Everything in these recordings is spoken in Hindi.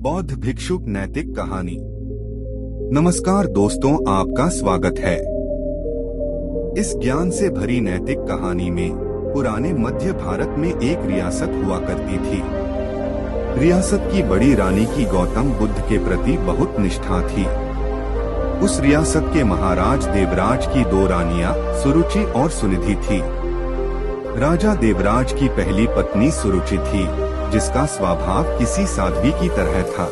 बौद्ध भिक्षुक नैतिक कहानी। नमस्कार दोस्तों, आपका स्वागत है। इस ज्ञान से भरी नैतिक कहानी में पुराने मध्य भारत में एक रियासत हुआ करती थी। रियासत की बड़ी रानी की गौतम बुद्ध के प्रति बहुत निष्ठा थी। उस रियासत के महाराज देवराज की दो रानियां सुरुचि और सुनिधि थी। राजा देवराज की पहली पत्नी सुरुचि थी, जिसका स्वभाव किसी साध्वी की तरह था।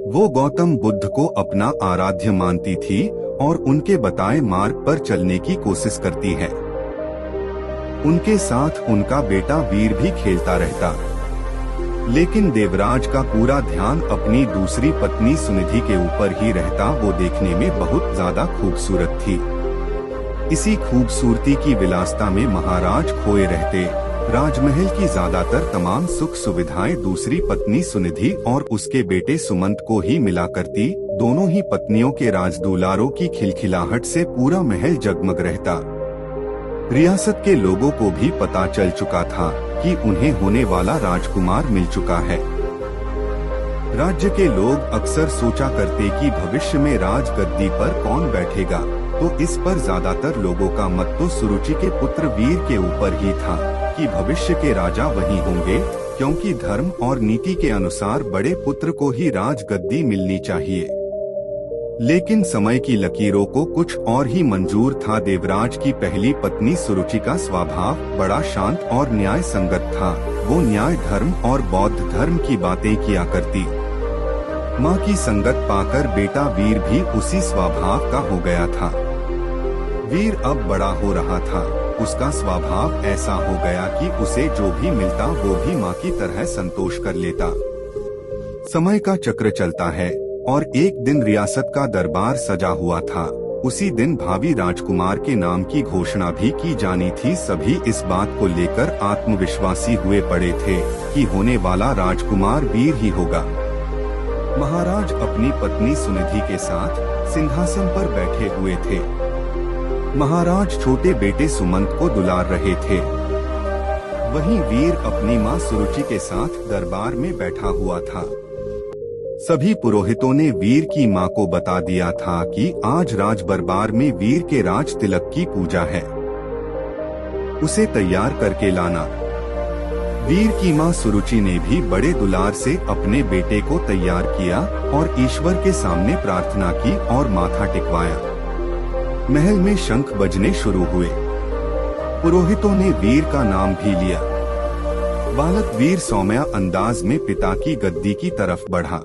वो गौतम बुद्ध को अपना आराध्य मानती थी और उनके बताए मार्ग पर चलने की कोशिश करती है। उनके साथ उनका बेटा वीर भी खेलता रहता, लेकिन देवराज का पूरा ध्यान अपनी दूसरी पत्नी सुनिधि के ऊपर ही रहता। वो देखने में बहुत ज्यादा खूबसूरत थी। इसी खूबसूरती की विलासता में महाराज खोए रहते। राजमहल की ज्यादातर तमाम सुख सुविधाएं दूसरी पत्नी सुनिधि और उसके बेटे सुमंत को ही मिला करती। दोनों ही पत्नियों के राजदुलारों की खिलखिलाहट से पूरा महल जगमग रहता। रियासत के लोगों को भी पता चल चुका था कि उन्हें होने वाला राजकुमार मिल चुका है। राज्य के लोग अक्सर सोचा करते कि भविष्य में राजगद्दी पर कौन बैठेगा, तो इस पर ज्यादातर लोगों का मत तो सुरुचि के पुत्र वीर के ऊपर ही था कि भविष्य के राजा वही होंगे, क्योंकि धर्म और नीति के अनुसार बड़े पुत्र को ही राजगद्दी मिलनी चाहिए। लेकिन समय की लकीरों को कुछ और ही मंजूर था। देवराज की पहली पत्नी सुरुचि का स्वभाव बड़ा शांत और न्याय संगत था। वो न्याय धर्म और बौद्ध धर्म की बातें किया करती। माँ की संगत पाकर बेटा वीर भी उसी स्वभाव का हो गया था। वीर अब बड़ा हो रहा था। उसका स्वभाव ऐसा हो गया कि उसे जो भी मिलता वो भी माँ की तरह संतोष कर लेता। समय का चक्र चलता है और एक दिन रियासत का दरबार सजा हुआ था। उसी दिन भावी राजकुमार के नाम की घोषणा भी की जानी थी। सभी इस बात को लेकर आत्मविश्वासी हुए पड़े थे कि होने वाला राजकुमार वीर ही होगा। महाराज अपनी पत्नी सुनिधि के साथ सिंहासन पर बैठे हुए थे। महाराज छोटे बेटे सुमंत को दुलार रहे थे। वहीं वीर अपनी मां सुरुचि के साथ दरबार में बैठा हुआ था। सभी पुरोहितों ने वीर की मां को बता दिया था कि आज राज दरबार में वीर के राज तिलक की पूजा है, उसे तैयार करके लाना। वीर की मां सुरुचि ने भी बड़े दुलार से अपने बेटे को तैयार किया और ईश्वर के सामने प्रार्थना की और माथा टिकवाया। महल में शंख बजने शुरू हुए। पुरोहितों ने वीर का नाम भी लिया। बालक वीर सौम्य अंदाज में पिता की गद्दी की तरफ बढ़ा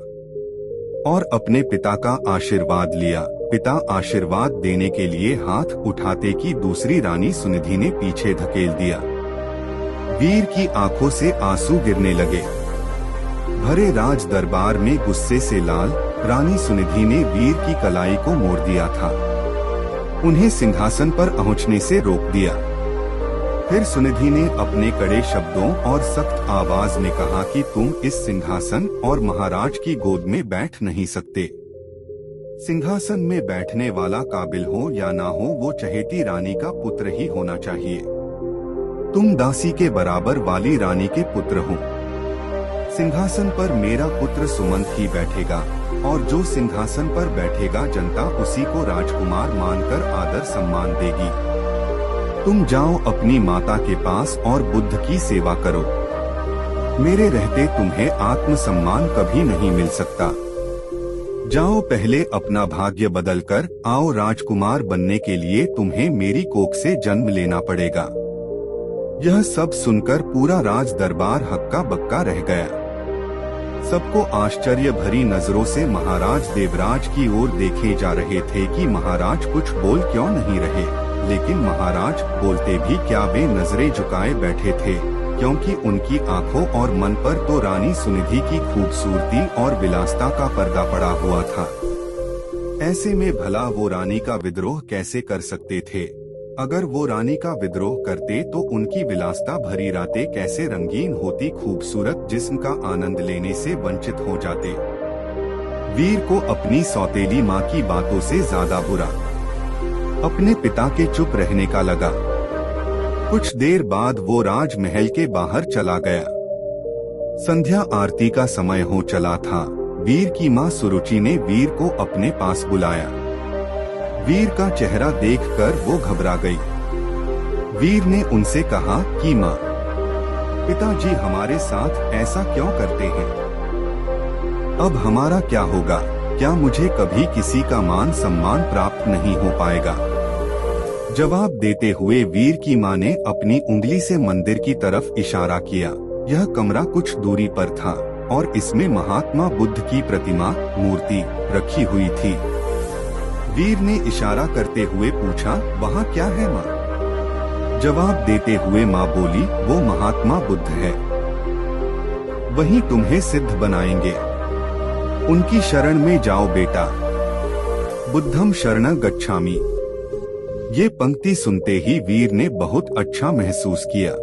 और अपने पिता का आशीर्वाद लिया। पिता आशीर्वाद देने के लिए हाथ उठाते कि दूसरी रानी सुनिधि ने पीछे धकेल दिया। वीर की आंखों से आंसू गिरने लगे। भरे राज दरबार में गुस्से से लाल रानी सुनिधि ने वीर की कलाई को मोड़ दिया था। उन्हें सिंहासन पर पहुंचने से रोक दिया। फिर सुनिधि ने अपने कड़े शब्दों और सख्त आवाज में कहा कि तुम इस सिंहासन और महाराज की गोद में बैठ नहीं सकते। सिंहासन में बैठने वाला काबिल हो या ना हो, वो चहेती रानी का पुत्र ही होना चाहिए। तुम दासी के बराबर वाली रानी के पुत्र हो। सिंहासन पर मेरा पुत्र सुमंत ही बैठेगा और जो सिंहासन पर बैठेगा जनता उसी को राजकुमार मानकर आदर सम्मान देगी। तुम जाओ अपनी माता के पास और बुद्ध की सेवा करो। मेरे रहते तुम्हें आत्म सम्मान कभी नहीं मिल सकता। जाओ, पहले अपना भाग्य बदलकर आओ। राजकुमार बनने के लिए तुम्हें मेरी कोख से जन्म लेना पड़ेगा। यह सब सुनकर पूरा राज दरबार हक्का बक्का रह गया। सबको आश्चर्य भरी नजरों से महाराज देवराज की ओर देखे जा रहे थे कि महाराज कुछ बोल क्यों नहीं रहे। लेकिन महाराज बोलते भी क्या, वे नजरें झुकाए बैठे थे, क्योंकि उनकी आंखों और मन पर तो रानी सुनिधि की खूबसूरती और विलासता का पर्दा पड़ा हुआ था। ऐसे में भला वो रानी का विद्रोह कैसे कर सकते थे? अगर वो रानी का विद्रोह करते तो उनकी विलासता भरी रातें कैसे रंगीन होती, खूबसूरत जिस्म का आनंद लेने से वंचित हो जाते। वीर को अपनी सौतेली माँ की बातों से ज्यादा बुरा अपने पिता के चुप रहने का लगा। कुछ देर बाद वो राजमहल के बाहर चला गया। संध्या आरती का समय हो चला था। वीर की माँ सुरुचि ने वीर को अपने पास बुलाया। वीर का चेहरा देखकर वो घबरा गई। वीर ने उनसे कहा कि माँ, पिताजी हमारे साथ ऐसा क्यों करते हैं? अब हमारा क्या होगा? क्या मुझे कभी किसी का मान सम्मान प्राप्त नहीं हो पाएगा? जवाब देते हुए वीर की माँ ने अपनी उंगली से मंदिर की तरफ इशारा किया। यह कमरा कुछ दूरी पर था और इसमें महात्मा बुद्ध की प्रतिमा मूर्ति रखी हुई थी। वीर ने इशारा करते हुए पूछा, वहाँ क्या है माँ? जवाब देते हुए माँ बोली, वो महात्मा बुद्ध है, वही तुम्हें सिद्ध बनाएंगे। उनकी शरण में जाओ बेटा। बुद्धम शरणं गच्छामि। ये पंक्ति सुनते ही वीर ने बहुत अच्छा महसूस किया।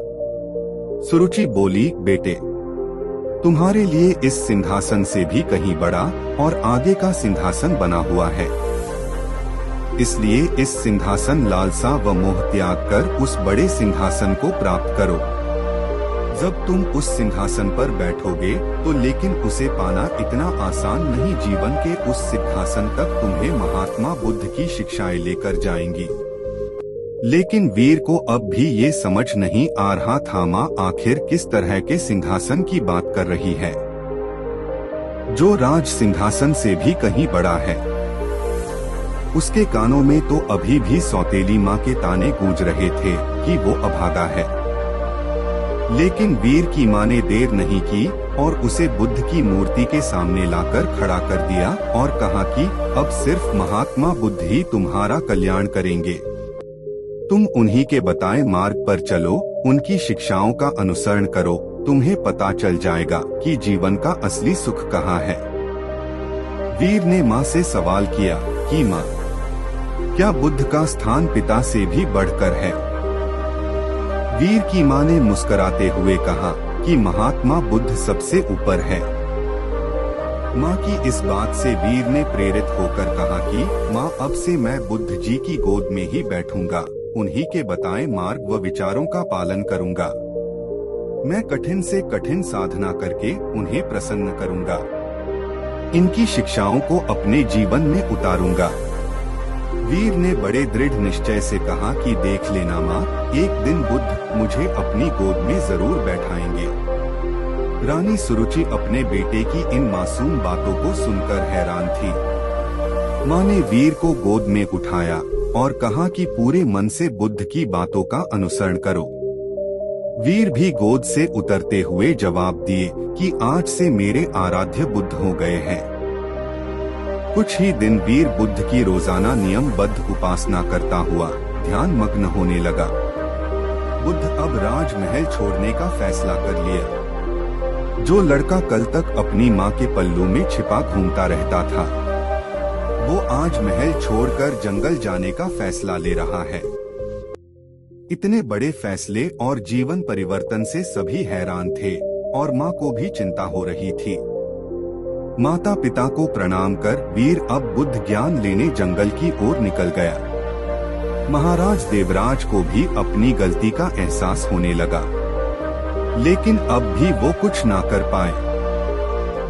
सुरुचि बोली, बेटे, तुम्हारे लिए इस सिंहासन से भी कहीं बड़ा और आगे का सिंहासन बना हुआ है। इसलिए इस सिंहासन लालसा व मोह त्याग कर उस बड़े सिंहासन को प्राप्त करो। जब तुम उस सिंहासन पर बैठोगे तो लेकिन उसे पाना इतना आसान नहीं। जीवन के उस सिंहासन तक तुम्हें महात्मा बुद्ध की शिक्षाएं लेकर जाएंगी। लेकिन वीर को अब भी ये समझ नहीं आ रहा था माँ आखिर किस तरह के सिंहासन की बात कर रही है, जो राज सिंहासन से भी कहीं बड़ा है। उसके कानों में तो अभी भी सौतेली माँ के ताने गूंज रहे थे कि वो अभागा है। लेकिन वीर की माँ ने देर नहीं की और उसे बुद्ध की मूर्ति के सामने लाकर खड़ा कर दिया और कहा कि अब सिर्फ महात्मा बुद्ध ही तुम्हारा कल्याण करेंगे। तुम उन्हीं के बताए मार्ग पर चलो, उनकी शिक्षाओं का अनुसरण करो, तुम्हें पता चल जाएगा कि जीवन का असली सुख कहाँ है। वीर ने माँ से सवाल किया कि माँ, क्या बुद्ध का स्थान पिता से भी बढ़कर है? वीर की माँ ने मुस्कुराते हुए कहा कि महात्मा बुद्ध सबसे ऊपर है। माँ की इस बात से वीर ने प्रेरित होकर कहा कि माँ, अब से मैं बुद्ध जी की गोद में ही बैठूंगा, उन्हीं के बताए मार्ग व विचारों का पालन करूंगा। मैं कठिन से कठिन साधना करके उन्हें प्रसन्न करूंगा, इनकी शिक्षाओं को अपने जीवन में उतारूंगा। वीर ने बड़े दृढ़ निश्चय से कहा कि देख लेना माँ, एक दिन बुद्ध मुझे अपनी गोद में जरूर बैठाएंगे। रानी सुरुचि अपने बेटे की इन मासूम बातों को सुनकर हैरान थी। माँ ने वीर को गोद में उठाया और कहा कि पूरे मन से बुद्ध की बातों का अनुसरण करो। वीर भी गोद से उतरते हुए जवाब दिए कि आज से मेरे आराध्य बुद्ध हो गए हैं। कुछ ही दिन वीर बुद्ध की रोजाना नियमबद्ध उपासना करता हुआ ध्यान मग्न होने लगा। बुद्ध अब राजमहल छोड़ने का फैसला कर लिया। जो लड़का कल तक अपनी माँ के पल्लू में छिपा घूमता रहता था, वो आज महल छोड़कर जंगल जाने का फैसला ले रहा है। इतने बड़े फैसले और जीवन परिवर्तन से सभी हैरान थे और माँ को भी चिंता हो रही थी। माता पिता को प्रणाम कर वीर अब बुद्ध ज्ञान लेने जंगल की ओर निकल गया। महाराज देवराज को भी अपनी गलती का एहसास होने लगा, लेकिन अब भी वो कुछ ना कर पाए।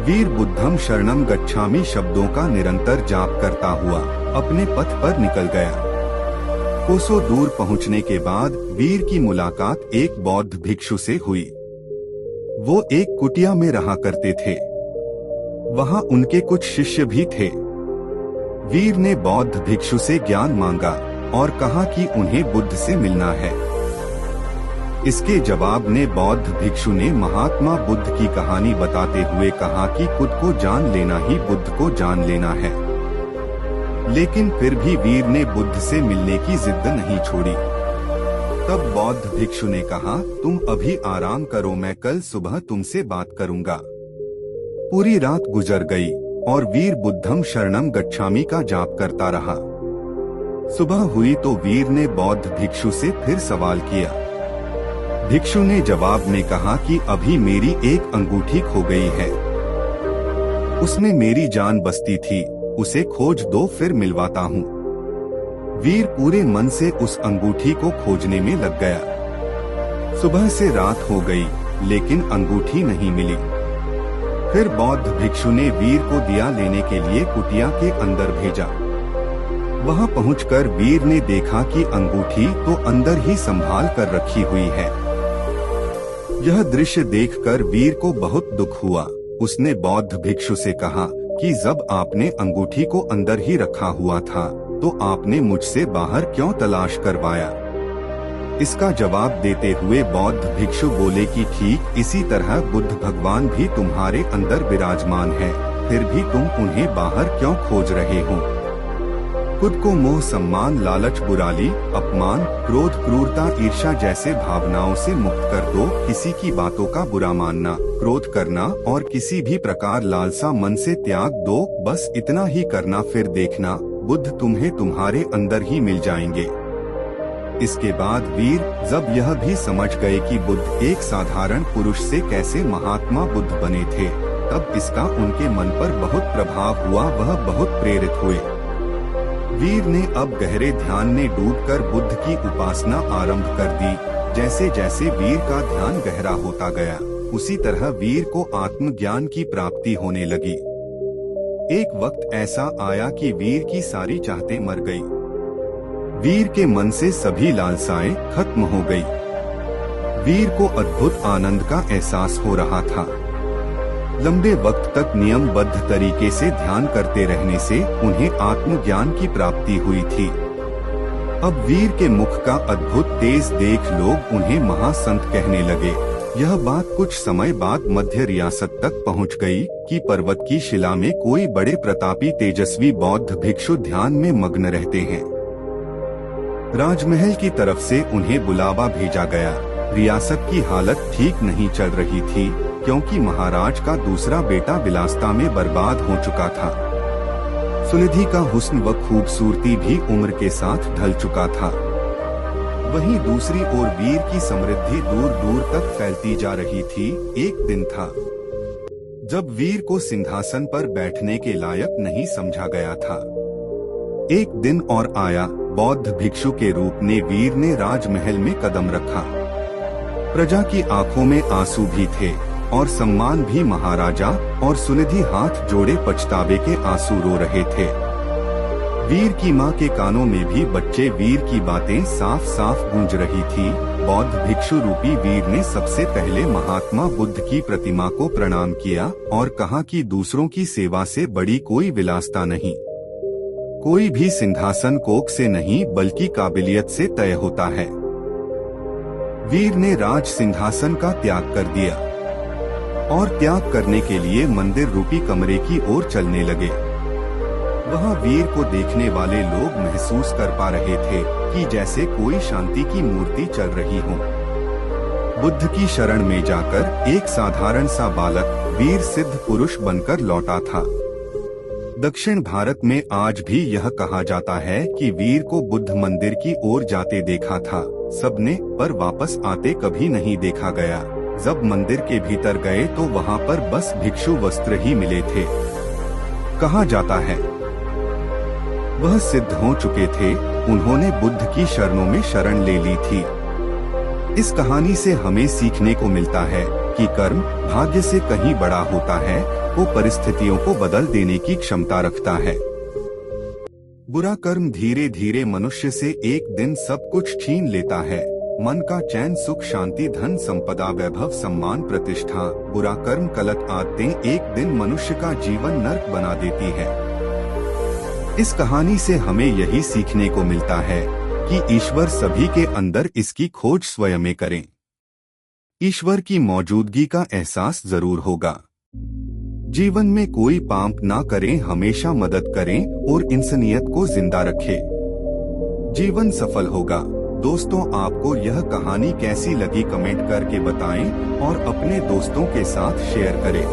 वीर बुद्धम शरणं गच्छामि शब्दों का निरंतर जाप करता हुआ अपने पथ पर निकल गया। कोसों दूर पहुंचने के बाद वीर की मुलाकात एक बौद्ध भिक्षु से हुई। वो एक कुटिया में रहा करते थे। वहाँ उनके कुछ शिष्य भी थे। वीर ने बौद्ध भिक्षु से ज्ञान मांगा और कहा कि उन्हें बुद्ध से मिलना है। इसके जवाब में बौद्ध भिक्षु ने महात्मा बुद्ध की कहानी बताते हुए कहा कि खुद को जान लेना ही बुद्ध को जान लेना है। लेकिन फिर भी वीर ने बुद्ध से मिलने की जिद नहीं छोड़ी। तब बौद्ध भिक्षु ने कहा, तुम अभी आराम करो, मैं कल सुबह तुमसे बात करूंगा। पूरी रात गुजर गई और वीर बुद्धम शरणं गच्छामि का जाप करता रहा। सुबह हुई तो वीर ने बौद्ध भिक्षु से फिर सवाल किया। भिक्षु ने जवाब में कहा कि अभी मेरी एक अंगूठी खो गई है, उसमें मेरी जान बसती थी, उसे खोज दो फिर मिलवाता हूँ। वीर पूरे मन से उस अंगूठी को खोजने में लग गया। सुबह से रात हो गई लेकिन अंगूठी नहीं मिली। फिर बौद्ध भिक्षु ने वीर को दिया लेने के लिए कुटिया के अंदर भेजा। वहां पहुंचकर वीर ने देखा कि अंगूठी तो अंदर ही संभाल कर रखी हुई है। यह दृश्य देखकर वीर को बहुत दुख हुआ। उसने बौद्ध भिक्षु से कहा कि जब आपने अंगूठी को अंदर ही रखा हुआ था तो आपने मुझसे बाहर क्यों तलाश करवाया। इसका जवाब देते हुए बौद्ध भिक्षु बोले कि ठीक इसी तरह बुद्ध भगवान भी तुम्हारे अंदर विराजमान है, फिर भी तुम उन्हें बाहर क्यों खोज रहे हो। खुद को मोह, सम्मान, लालच, बुराई, अपमान, क्रोध, क्रूरता, ईर्ष्या जैसे भावनाओं से मुक्त कर दो। किसी की बातों का बुरा मानना, क्रोध करना और किसी भी प्रकार लालसा मन से त्याग दो। बस इतना ही करना, फिर देखना बुद्ध तुम्हें तुम्हारे अंदर ही मिल जाएंगे। इसके बाद वीर जब यह भी समझ गए कि बुद्ध एक साधारण पुरुष से कैसे महात्मा बुद्ध बने थे, तब इसका उनके मन पर बहुत प्रभाव हुआ। वह बहुत प्रेरित हुए। वीर ने अब गहरे ध्यान में डूबकर बुद्ध की उपासना आरंभ कर दी। जैसे जैसे वीर का ध्यान गहरा होता गया, उसी तरह वीर को आत्मज्ञान की प्राप्ति होने लगी। एक वक्त ऐसा आया कि वीर की सारी चाहतें मर गई। वीर के मन से सभी लालसाएं खत्म हो गई। वीर को अद्भुत आनंद का एहसास हो रहा था। लंबे वक्त तक नियमबद्ध तरीके से ध्यान करते रहने से उन्हें आत्मज्ञान की प्राप्ति हुई थी। अब वीर के मुख का अद्भुत तेज देख लोग उन्हें महासंत कहने लगे। यह बात कुछ समय बाद मध्य रियासत तक पहुंच गई कि पर्वत की शिला में कोई बड़े प्रतापी तेजस्वी बौद्ध भिक्षु ध्यान में मग्न रहते हैं। राजमहल की तरफ से उन्हें बुलावा भेजा गया। रियासत की हालत ठीक नहीं चल रही थी, क्योंकि महाराज का दूसरा बेटा विलासिता में बर्बाद हो चुका था। सुनिधि का हुस्न व खूबसूरती भी उम्र के साथ ढल चुका था। वहीं दूसरी ओर वीर की समृद्धि दूर दूर तक फैलती जा रही थी। एक दिन था जब वीर को सिंहासन पर बैठने के लायक नहीं समझा गया था। एक दिन और आया, बौद्ध भिक्षु के रूप में वीर ने राजमहल में कदम रखा। प्रजा की आंखों में आंसू भी थे और सम्मान भी। महाराजा और सुनिधि हाथ जोड़े पछतावे के आंसू रो रहे थे। वीर की मां के कानों में भी बच्चे वीर की बातें साफ साफ गूंज रही थी। बौद्ध भिक्षु रूपी वीर ने सबसे पहले महात्मा बुद्ध की प्रतिमा को प्रणाम किया और कहा कि दूसरों की सेवा से बड़ी कोई विलासिता नहीं। कोई भी सिंहासन कोख से नहीं बल्कि काबिलियत से तय होता है। वीर ने राज सिंहासन का त्याग कर दिया और त्याग करने के लिए मंदिर रूपी कमरे की ओर चलने लगे। वहां वीर को देखने वाले लोग महसूस कर पा रहे थे कि जैसे कोई शांति की मूर्ति चल रही हो। बुद्ध की शरण में जाकर एक साधारण सा बालक वीर सिद्ध पुरुष बनकर लौटा था। दक्षिण भारत में आज भी यह कहा जाता है कि वीर को बुद्ध मंदिर की ओर जाते देखा था सबने, पर वापस आते कभी नहीं देखा गया। जब मंदिर के भीतर गए तो वहां पर बस भिक्षु वस्त्र ही मिले थे। कहा जाता है वह सिद्ध हो चुके थे, उन्होंने बुद्ध की शरणों में शरण ले ली थी। इस कहानी से हमें सीखने को मिलता है कि कर्म भाग्य से कहीं बड़ा होता है, वो परिस्थितियों को बदल देने की क्षमता रखता है। बुरा कर्म धीरे धीरे मनुष्य से एक दिन सब कुछ छीन लेता है। मन का चैन, सुख, शांति, धन, संपदा, वैभव, सम्मान, प्रतिष्ठा। बुरा कर्म, गलत आदतें एक दिन मनुष्य का जीवन नर्क बना देती है। इस कहानी से हमें यही सीखने को मिलता है कि ईश्वर सभी के अंदर, इसकी खोज स्वयं में करें। ईश्वर की मौजूदगी का एहसास जरूर होगा। जीवन में कोई पाप ना करें, हमेशा मदद करें और इंसानियत को जिंदा रखें। जीवन सफल होगा। दोस्तों, आपको यह कहानी कैसी लगी कमेंट करके बताएं और अपने दोस्तों के साथ शेयर करें।